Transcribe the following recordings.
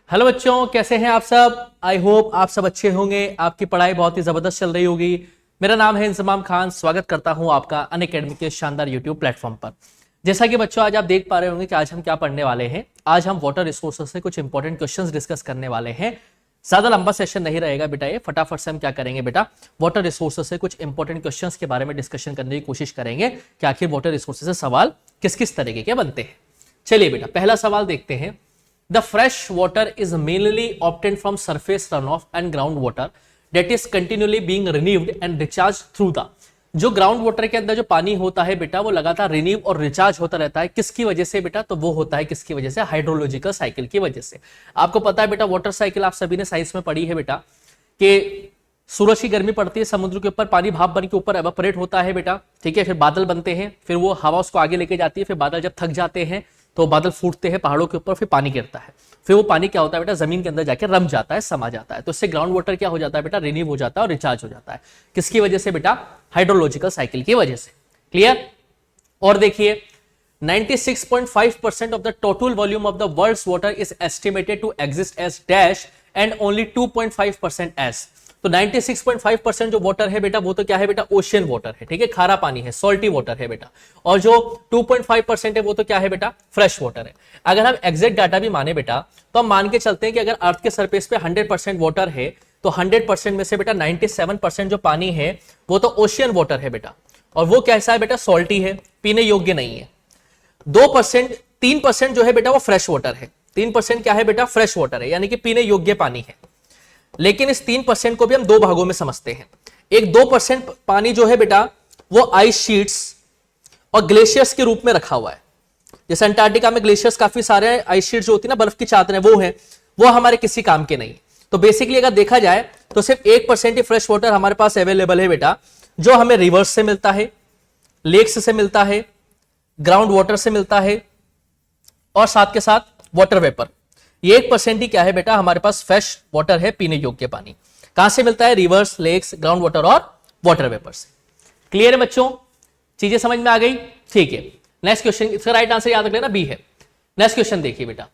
Hello बच्चों, कैसे हैं आप सब। आई होप आप सब अच्छे होंगे। आपकी पढ़ाई बहुत ही जबरदस्त चल रही होगी। मेरा नाम है इंजमाम खान। स्वागत करता हूं आपका अनअकैडमी के शानदार यूट्यूब प्लेटफॉर्म पर। जैसा कि बच्चों आज आप देख पा रहे होंगे कि आज हम क्या पढ़ने वाले हैं। आज हम वाटर रिसोर्सेज से कुछ इंपॉर्टेंट क्वेश्चंस डिस्कस करने वाले हैं। ज्यादा लंबा सेशन नहीं रहेगा बेटा, ये फटाफट से हम क्या करेंगे बेटा, वाटर रिसोर्सेज से कुछ इंपॉर्टेंट क्वेश्चंस के बारे में डिस्कशन करने की कोशिश करेंगे कि आखिर वाटर रिसोर्सेज से सवाल किस किस तरीके के बनते हैं। चलिए बेटा, पहला सवाल देखते हैं। The fresh water is mainly obtained from surface runoff and groundwater that is continually being renewed and recharged through the। जो ग्राउंड वाटर के अंदर जो पानी होता है बेटा, वो लगातार रिन्यू और रिचार्ज होता रहता है। किसकी वजह से बेटा? तो वो होता है किसकी वजह से? हाइड्रोलॉजिकल साइकिल की वजह से। आपको पता है बेटा, वाटर साइकिल आप सभी ने साइंस में पढ़ी है बेटा, कि सूरज की गर्मी पड़ती है, समुद्र के ऊपर पानी भाप बन के ऊपर एवापोरेट होता है बेटा, ठीक है। फिर बादल बनते हैं, फिर वो हवा उसको आगे लेके जाती है। फिर बादल जब थक जाते हैं तो बादल फूटते हैं पहाड़ों के ऊपर, फिर पानी गिरता है। फिर वो पानी क्या होता है बेटा? जमीन के अंदर जाके रम जाता है, समा जाता है। तो इससे ग्राउंड वाटर क्या हो जाता है बेटा? रिन्यू हो जाता है और रिचार्ज हो जाता है। किसकी वजह से बेटा? हाइड्रोलॉजिकल साइकिल की वजह से। क्लियर? और देखिए, 96.5% of the total volume of the world's water is estimated to exist as dash and only 2.5% as। तो 96.5% जो वाटर है बेटा, वो तो क्या है बेटा? ओशियन वाटर है, ठीक है, खारा पानी है, सॉल्टी वाटर है बेटा। और जो 2.5% है वो तो क्या है बेटा? फ्रेश वाटर है। अगर हम एग्जैक्ट डाटा भी माने बेटा, तो हम मान के चलते हैं कि अगर अर्थ के सरफेस पे 100% वाटर है, तो 100% में से बेटा 97% जो पानी है वो तो ओशियन वाटर है बेटा। और वो कैसा है बेटा? सॉल्टी है, पीने योग्य नहीं है। 3% जो है बेटा वो फ्रेश वाटर है। 3% क्या है बेटा? फ्रेश वाटर है, यानी कि पीने योग्य पानी है। लेकिन इस 3% को भी हम दो भागों में समझते हैं। एक 2% पानी जो है बेटा, वो आइस शीट्स और ग्लेशियर्स के रूप में रखा हुआ है। जैसे अंटार्कटिका में ग्लेशियर्स काफी सारे हैं, आइस शीट्स जो होती है ना, बर्फ की चादरें, वो है, वो हमारे किसी काम के नहीं। तो बेसिकली अगर देखा जाए तो सिर्फ 1% ही फ्रेश वाटर हमारे पास अवेलेबल है बेटा, जो हमें रिवर्स से मिलता है, लेक्स से मिलता है, ग्राउंड वाटर से मिलता है, और साथ के साथ वाटर वेपर। ये 1% ही क्या है बेटा? हमारे पास फ्रेश वाटर है, पीने योग्य पानी। कहां से मिलता है? रिवर्स, लेक्स, ग्राउंड वाटर और वाटर वेपर से। क्लियर है बच्चों? चीजें समझ में आ गई? ठीक है। नेक्स्ट क्वेश्चन, इसका राइट आंसर याद रख लेना, बी है। नेक्स्ट क्वेश्चन देखिए बेटा,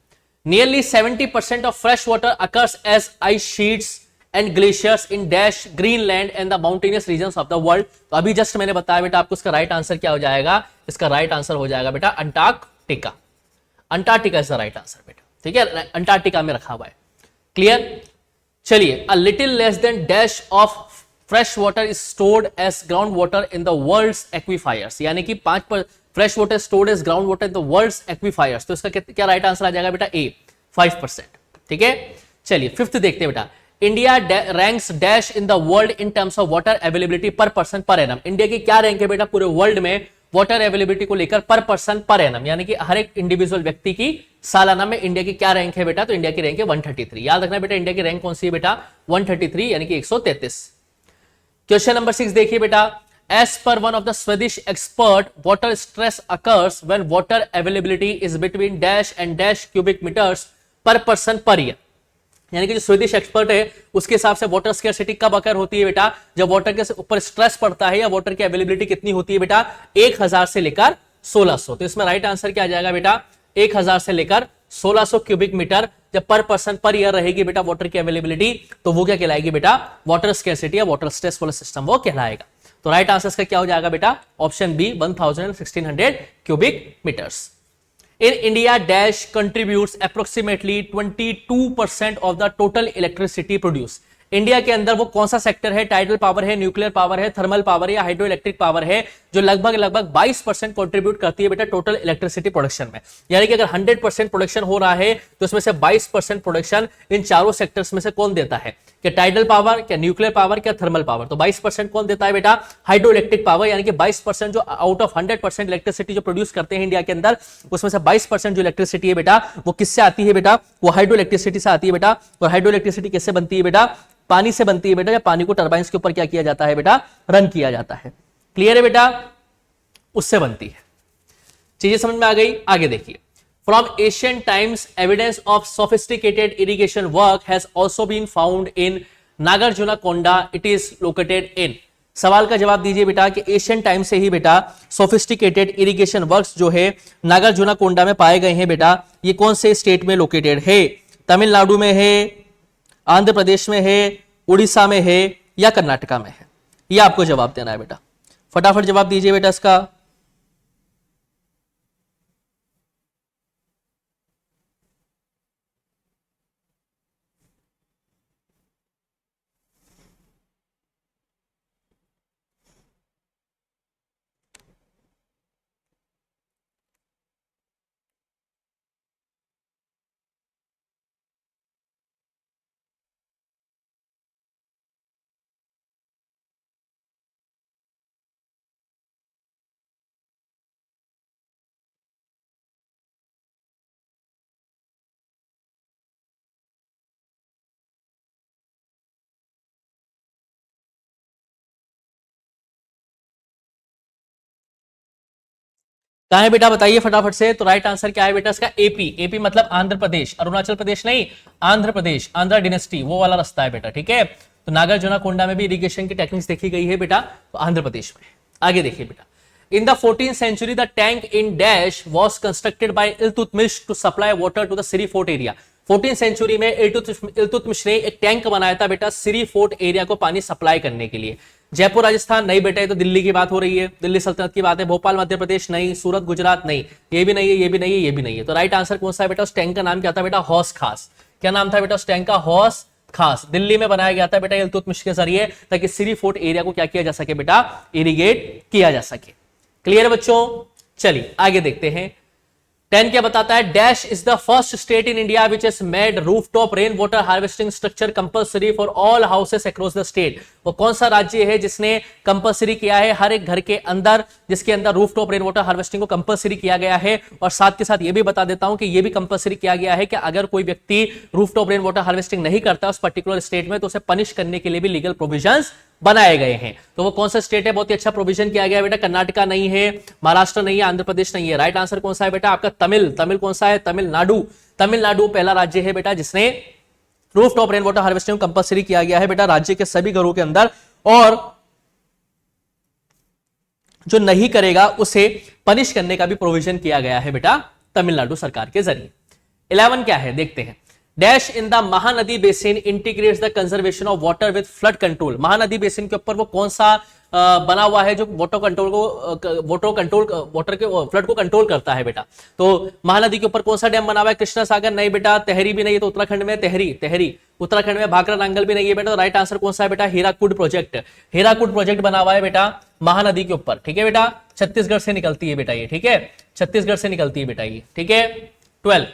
nearly 70% of fresh water occurs as ice sheets and glaciers in dash Greenland and the mountainous regions of the world. तो अभी जस्ट मैंने बताया बेटा आपको, इसका राइट आंसर क्या हो जाएगा? इसका राइट आंसर हो जाएगा बेटा Antarctica. Antarctica is the right answer बेटा, ठीक है, अंटार्कटिका में रखा हुआ है। क्लियर? चलिए, a little less than dash of fresh water is stored as ground water in the world's aquifers, यानी कि 5 fresh water stored as ground water in the world's aquifers. तो इसका क्या राइट आंसर आ जाएगा बेटा? ए, 5%। ठीक है। चलिए फिफ्थ देखते हैं बेटा, India ranks dash in the world in terms of water availability पर पर्सन पर एनम। इंडिया की क्या रैंक है बेटा पूरे वर्ल्ड में वाटर अवेलेबिलिटी को लेकर पर पर्सन पर एनम, यानी कि हर एक इंडिविजुअल व्यक्ति की सालाना में इंडिया की क्या रैंक है बेटा? तो इंडिया की रैंक है 133। याद रखना बेटा इंडिया की रैंक कौन सी है बेटा? 133 यानी कि 133। क्वेश्चन नंबर 6 देखिए बेटा, as per one of the Swedish expert water stress occurs when water availability is between dash and dash cubic metres per person per year. यानी कि जो स्वीडिश एक्सपर्ट है उसके हिसाब से वाटर स्कैर्सिटी कब अकर होती है बेटा? जब वाटर के ऊपर स्ट्रेस पड़ता है, या वाटर की अवेलेबिलिटी कितनी होती है बेटा? 1000 से लेकर 1600। तो इसमें राइट आंसर क्या आ जाएगा बेटा? 1000 से लेकर 1600 क्यूबिक मीटर जब पर पर्सन पर ईयर रहेगी बेटा वाटर की अवेलेबिलिटी, तो वो क्या कहलाएगी बेटा? वाटर स्कैर्सिटी या वाटर स्ट्रेस वाला सिस्टम वो कहलाएगा। तो राइट आंसर का क्या हो जाएगा बेटा? Option B 1600 cubic metres. In India, dash contributes approximately 22% of the total electricity produced. India के अंदर वो कौन सा सेक्टर है? टाइडल पावर है, न्यूक्लियर पावर है, थर्मल पावर है, या हाइड्रो इलेक्ट्रिक पावर है, जो लगभग 22% कंट्रीब्यूट करती है बेटा टोटल इलेक्ट्रिसिटी प्रोडक्शन में। यानी कि अगर 100% प्रोडक्शन हो रहा है तो उसमें से 22% प्रोडक्शन इन चारों सेक्टर्स में से कौन देता है? क्या टाइडल पावर, क्या न्यूक्लियर पावर, क्या थर्मल पावर? तो 22% कौन देता है बेटा? Hydro electric power. यानी कि 22% जो आउट ऑफ 100% इलेक्ट्रिसिटी जो प्रोड्यूस करते हैं इंडिया के अंदर, उसमें से 22% जो इलेक्ट्रिसिटी है बेटा वो किससे आती है बेटा? वो हाइड्रो इलेक्ट्रिसिटी से आती है बेटा। और हाइड्रो इलेक्ट्रिसिटी किससे बनती है बेटा? पानी से बनती है बेटा। या पानी को टरबाइंस के ऊपर क्या किया जाता है बेटा? रन किया जाता है। क्लियर है बेटा? उससे बनती है। चीजें समझ में आ गई? आगे देखिए, from ancient times evidence of sophisticated irrigation work has also been found in Nagarjunakonda, it is located in. सवाल का जवाब दीजिए बेटा कि एशियन टाइम से ही बेटा सोफिस्टिकेटेड इरिगेशन वर्क्स जो है नागार्जुनकोंडा में पाए गए हैं बेटा। ये कौन से स्टेट में लोकेटेड है? तमिलनाडु में है, आंध्र प्रदेश में है, उड़ीसा में है या कर्नाटका में है? ये आपको जवाब देना है बेटा, फटाफट जवाब दीजिए बेटा इसका। कहा है बेटा, बताइए फटाफट से। तो राइट आंसर क्या है बेटा इसका? एपी। एपी मतलब आंध्र प्रदेश, अरुणाचल प्रदेश नहीं, आंध्र प्रदेश, आंध्र डिनेस्टी, वो वाला रास्ता है बेटा, ठीक है। तो नागार्जुना कोंडा में भी इरिगेशन की टेक्निक्स देखी गई है बेटा, तो आंध्र प्रदेश में। आगे देखिए बेटा, in the 14th century the tank in dash was constructed by Iltutmish to supply water to the Siri Fort area. 14th century में इल्तुतमिश ने एक टैंक बनाया था बेटा सिरी फोर्ट एरिया को पानी सप्लाई करने के लिए। जयपुर राजस्थान नहीं बेटा, ये तो दिल्ली की बात हो रही है, दिल्ली सल्तनत की बात है। भोपाल मध्य प्रदेश नहीं, सूरत गुजरात नहीं, ये भी नहीं है, ये भी नहीं है, ये भी नहीं है। तो राइट आंसर कौन सा है बेटा? उस टैंक का नाम क्या था बेटा? हौस खास। क्या नाम था बेटा उस टैंक का? हौस खास। दिल्ली में बनाया गया था बेटा इल्तुतमिश के जरिए, ताकि सिरी फोर्ट एरिया को क्या किया जा सके बेटा? इरिगेट किया जा सके। क्लियर है बच्चों? चलिए आगे देखते हैं। 10 क्या बताता है? Dash is the first state in India which is made rooftop rain water harvesting structure compulsory for all houses across the state. वो कौन सा राज्य है जिसने कंपलसरी किया है हर एक घर के अंदर, जिसके अंदर रूफटॉप रेन वाटर हार्वेस्टिंग को कंपलसरी किया गया है? और साथ के साथ ये भी बता देता हूं कि ये भी कंपलसरी किया गया है कि अगर कोई व्यक्ति रूफटॉप रेन वाटर हार्वेस्टिंग नहीं करता उस पर्टिकुलर स्टेट में, तो उसे पनिश करने के लिए भी लीगल प्रोविजंस बनाए गए हैं। तो वो कौन सा स्टेट है? बहुत ही अच्छा प्रोविजन किया गया है बेटा। कर्नाटका नहीं है, महाराष्ट्र नहीं है, आंध्र प्रदेश नहीं है। राइट आंसर कौन सा है बेटा? आपका तमिल। तमिल कौन सा है? तमिलनाडु। तमिलनाडु पहला राज्य है बेटा जिसने rooftop rain water harvesting compulsory किया गया है बेटा राज्य के सभी घरों के अंदर, और जो नहीं करेगा उसे पनिश करने का भी प्रोविजन किया गया है बेटा तमिलनाडु सरकार के जरिए। 11 क्या है देखते हैं। Dash in the Mahanadi basin integrates the conservation of water with flood control. Mahanadi basin के ऊपर वो कौन सा बना हुआ है जो वाटर के फ्लड को कंट्रोल करता है बेटा? तो महानदी के ऊपर कौन सा डैम बना हुआ है? कृष्णा सागर नहीं बेटा, तेहरी भी नहीं है, तो उत्तराखंड में तेहरी उत्तराखंड में, भाखरा नांगल भी नहीं है बेटा। तो राइट आंसर कौन सा है बेटा? हीराकुड प्रोजेक्ट। हीराकुड प्रोजेक्ट बना हुआ है बेटा महानदी के ऊपर, ठीक है बेटा। छत्तीसगढ़ से निकलती है बेटा ये, ठीक है, छत्तीसगढ़ से निकलती है बेटा ये, ठीक है। 12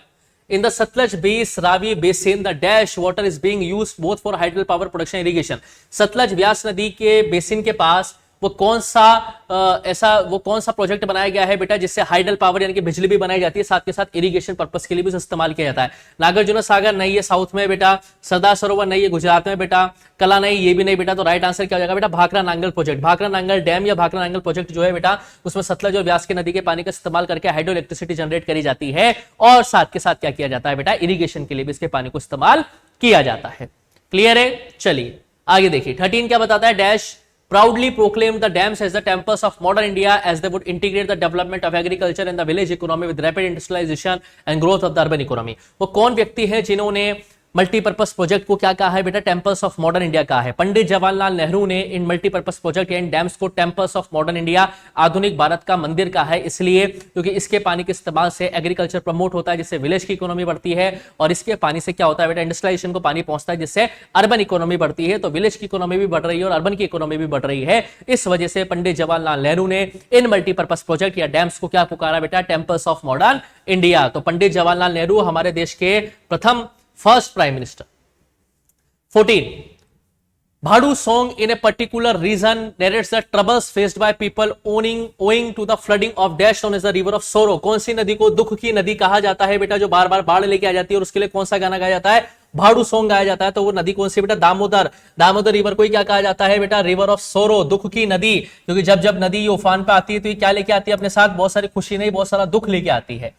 in the Satluj Ravi basin the dash water is being used both for hydropower production irrigation। Sutlej व्यास नदी के बेसिन के पास वो कौन सा प्रोजेक्ट बनाया गया है बेटा जिससे हाइडल पावर यानी कि बिजली भी बनाई जाती है, साथ के साथ इरिगेशन पर्पस के लिए भी इस्तेमाल किया जाता है? नागार्जुना सागर नहीं है साउथ में बेटा, सरदार सरोवर नहीं है गुजरात में बेटा, कला नहीं, ये भी नहीं बेटा। तो राइट आंसर क्या हो जाएगा बेटा? भाखरा नांगल प्रोजेक्ट। भाखरा नांगल डैम या भाखरा नांगल प्रोजेक्ट जो है बेटा, उसमें सतलज और व्यास की नदी के पानी का इस्तेमाल करके हाइड्रो इलेक्ट्रिसिटी जनरेट करी जाती है, और साथ के साथ क्या किया जाता है बेटा? इरिगेशन के लिए भी इसके पानी को इस्तेमाल किया जाता है। क्लियर है? चलिए आगे देखिए। 13 क्या बताता है? Dash proudly proclaimed the dams as the temples of modern India as they would integrate the development of agriculture and the village economy with rapid industrialization and growth of the urban economy। वो कौन व्यक्ति है जिन्होंने multipurpose project को क्या कहा है बेटा? टेम्पल्स ऑफ मॉडर्न इंडिया कहा है। पंडित जवाहरलाल नेहरू ने इन मल्टीपर्पज प्रोजेक्ट या इन डैम्स को टेम्पल्स ऑफ मॉडर्न इंडिया, आधुनिक भारत का मंदिर कहा है, इसलिए क्योंकि इसके पानी के इस्तेमाल से एग्रीकल्चर प्रमोट होता है, जिससे विलेज की इकोनॉमी बढ़ती है, और इसके पानी से क्या होता है बेटा? इंडस्ट्रियलाइजेशन को पानी पहुंचता है, जिससे अर्बन इकोनॉमी बढ़ती है। तो विलेज की इकोनॉमी भी बढ़ रही है और अर्बन की इकोनॉमी भी बढ़ रही है। इस वजह से पंडित जवाहरलाल नेहरू ने इन मल्टीपर्पज प्रोजेक्ट या डैम्स को क्या पुकारा बेटा? Temples of modern India. तो पंडित जवाहरलाल नेहरू हमारे देश के प्रथम first prime minister. 14 Bhadu song in a particular region narrates the troubles faced by people owing to the flooding of dash known as the river of sorrow। कौन सी नदी को दुख की नदी कहा जाता है बेटा, जो बार बार बाढ़ लेके आ जाती है, और उसके लिए कौन सा गाना गाया जाता है? भाड़ू सॉन्ग गाया जाता है। तो वो नदी कौन सी बेटा? दामोदर। दामोदर रिवर को क्या कहा जाता है बेटा? रिवर ऑफ सोरो, दुख की नदी। क्योंकि जब जब नदी उफान पे आती है तो ये क्या लेके आती है अपने साथ? बहुत सारी खुशी नहीं, बहुत सारा दुख लेके आती है।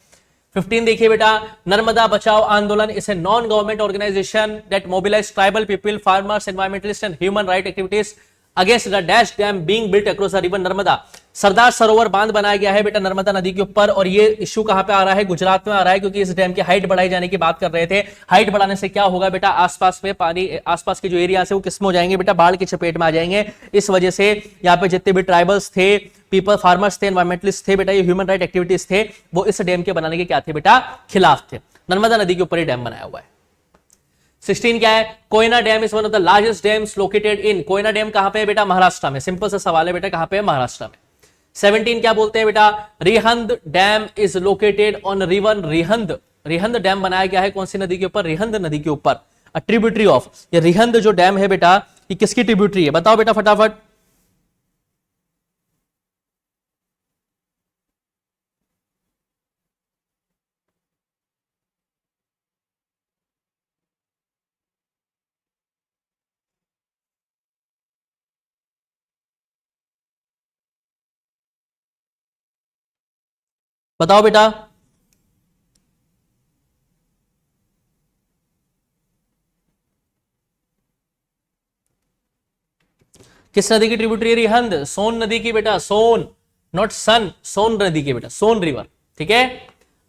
15 देखिए बेटा, Narmada Bachao Andolan is a non government organisation that mobilise tribal people, farmers, environmentalist and human right activities against the dash dam being built across the river Narmada. Sardar Sarovar बांध बनाया गया है बेटा नर्मदा नदी के ऊपर, और ये इश्यू कहां पे आ रहा है, गुजरात में आ रहा है, क्योंकि इस डैम की हाइट बढ़ाई जाने की बात कर रहे थे। हाइट बढ़ाने से क्या होगा बेटा, आसपास में पानी, आसपास के जो एरिया है वो किसमें हो जाएंगे बेटा, बाढ़ की चपेट में आ जाएंगे। इस वजह से यहाँ पे जितने भी ट्राइबल्स थे, पीपल, फार्मर्स थे, एनवायरमेंटलिस्ट थे बेटा, ये ह्यूमन राइट एक्टिविटीज थे, वो इस डैम के बनाने के क्या थे बेटा, खिलाफ थे। नर्मदा नदी के ऊपर ही डैम बनाया हुआ है। 16 क्या है, Koyna dam is one of the largest dams located in, Koyna dam कहां पे है बेटा, महाराष्ट्र में। सिंपल सा सवाल है बेटा, कहां पे है, महाराष्ट्र में। 17 क्या बोलते हैं बेटा, Rihand dam is located on river Rihand. Rihand dam बनाया गया है कौन सी नदी के ऊपर, रिहंद नदी के ऊपर, अ ट्रिब्यूटरी ऑफ। ये रिहंद जो डैम है बेटा, ये किसकी ट्रिब्यूटरी है, बताओ बेटा फटाफट। बताओ बेटा, किस नदी की ट्रिब्यूटरी है, रिहंद, सोन नदी की बेटा, सोन, नॉट सन, सोन नदी की बेटा, सोन रिवर, ठीक है।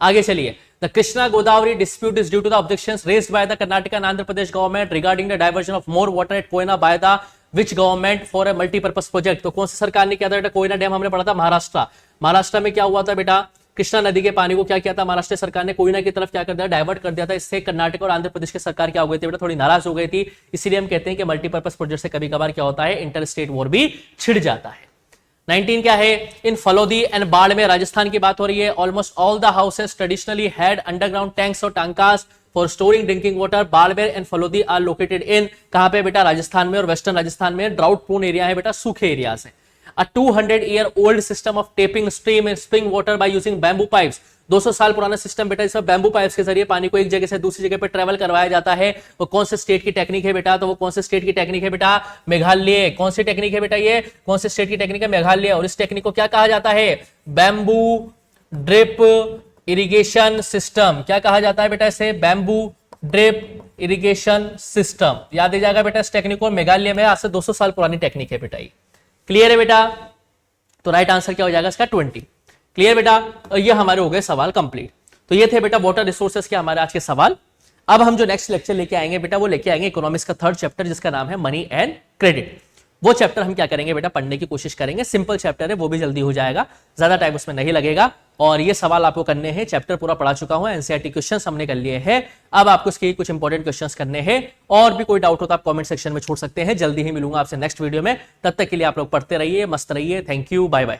आगे चलिए, the Krishna Godavari dispute is due to the objections raised by the Karnataka and Andhra Pradesh government regarding the diversion of more water at Koyna by the which government for a multipurpose project. तो कौन सी सरकार ने किया था बेटा, कोयना डैम हमने पढ़ा था, महाराष्ट्र। महाराष्ट्र में क्या हुआ था बेटा, कृष्णा नदी के पानी को क्या किया था, महाराष्ट्र सरकार ने कोयना की तरफ क्या कर दिया, डाइवर्ट कर दिया था। इससे कर्नाटक और आंध्र प्रदेश की सरकार क्या हो गई थी बेटा, थोड़ी नाराज हो गई थी। इसीलिए हम कहते हैं कि मल्टीपर्पज प्रोजेक्ट से कभी कभार क्या होता है, इंटर स्टेट वॉर भी छिड़ जाता है। 19 क्या है, इन फलोदी एंड बाड़मेर, राजस्थान की बात हो रही है, almost all the houses traditionally had underground tanks और टांकास for storing drinking water. Barmer and Phalodi are located in, कहां पे बेटा, राजस्थान में और वेस्टर्न राजस्थान में। ड्राउट प्रोन एरिया है बेटा, सूखे एरिया है। A 200-year-old system of tapping stream and spring water by using bamboo pipes। 200 साल पुराना सिस्टम बेटा, इसमें बैम्बू पाइप्स के जरिए पानी को एक जगह से दूसरी जगह पे ट्रेवल करवाया जाता है। वो कौन से स्टेट की टेक्निक है बेटा, तो वो कौन से स्टेट की टेक्निक है बेटा, मेघालय। कौन सी टेक्निक है बेटा, ये कौन से स्टेट की टेक्निक है, मेघालय। और इस टेक्निक को क्या कहा जाता है, बैम्बू ड्रिप इरिगेशन सिस्टम। क्या कहा जाता है बेटा इसे, बैम्बू ड्रिप इरिगेशन सिस्टम। याद आ जाएगा बेटा इस टेक्निक को, मेघालय में आज से 200 साल पुरानी टेक्निक है बेटा। क्लियर है बेटा, तो राइट आंसर क्या हो जाएगा इसका, 20। क्लियर बेटा, ये हमारे हो गए सवाल कंप्लीट। तो ये थे बेटा वाटर रिसोर्सेज के हमारे आज के सवाल। अब हम जो नेक्स्ट लेक्चर लेके आएंगे बेटा, वो लेके आएंगे इकोनॉमिक्स का 3rd चैप्टर, जिसका नाम है मनी एंड क्रेडिट। वो चैप्टर हम क्या करेंगे बेटा, पढ़ने की कोशिश करेंगे। सिंपल चैप्टर है, वो भी जल्दी हो जाएगा, ज्यादा टाइम उसमें नहीं लगेगा। और ये सवाल आपको करने हैं, चैप्टर पूरा पढ़ा चुका हूं, एनसीईआरटी क्वेश्चंस हमने कर लिए हैं। अब आपको इसके कुछ इंपॉर्टेंट क्वेश्चंस करने हैं, और भी कोई डाउट हो तो आप कमेंट सेक्शन में छोड़ सकते हैं। जल्दी ही मिलूंगा आपसे नेक्स्ट वीडियो में, तब तक के लिए आप लोग पढ़ते रहिए, मस्त रहिए। Thank you, bye bye.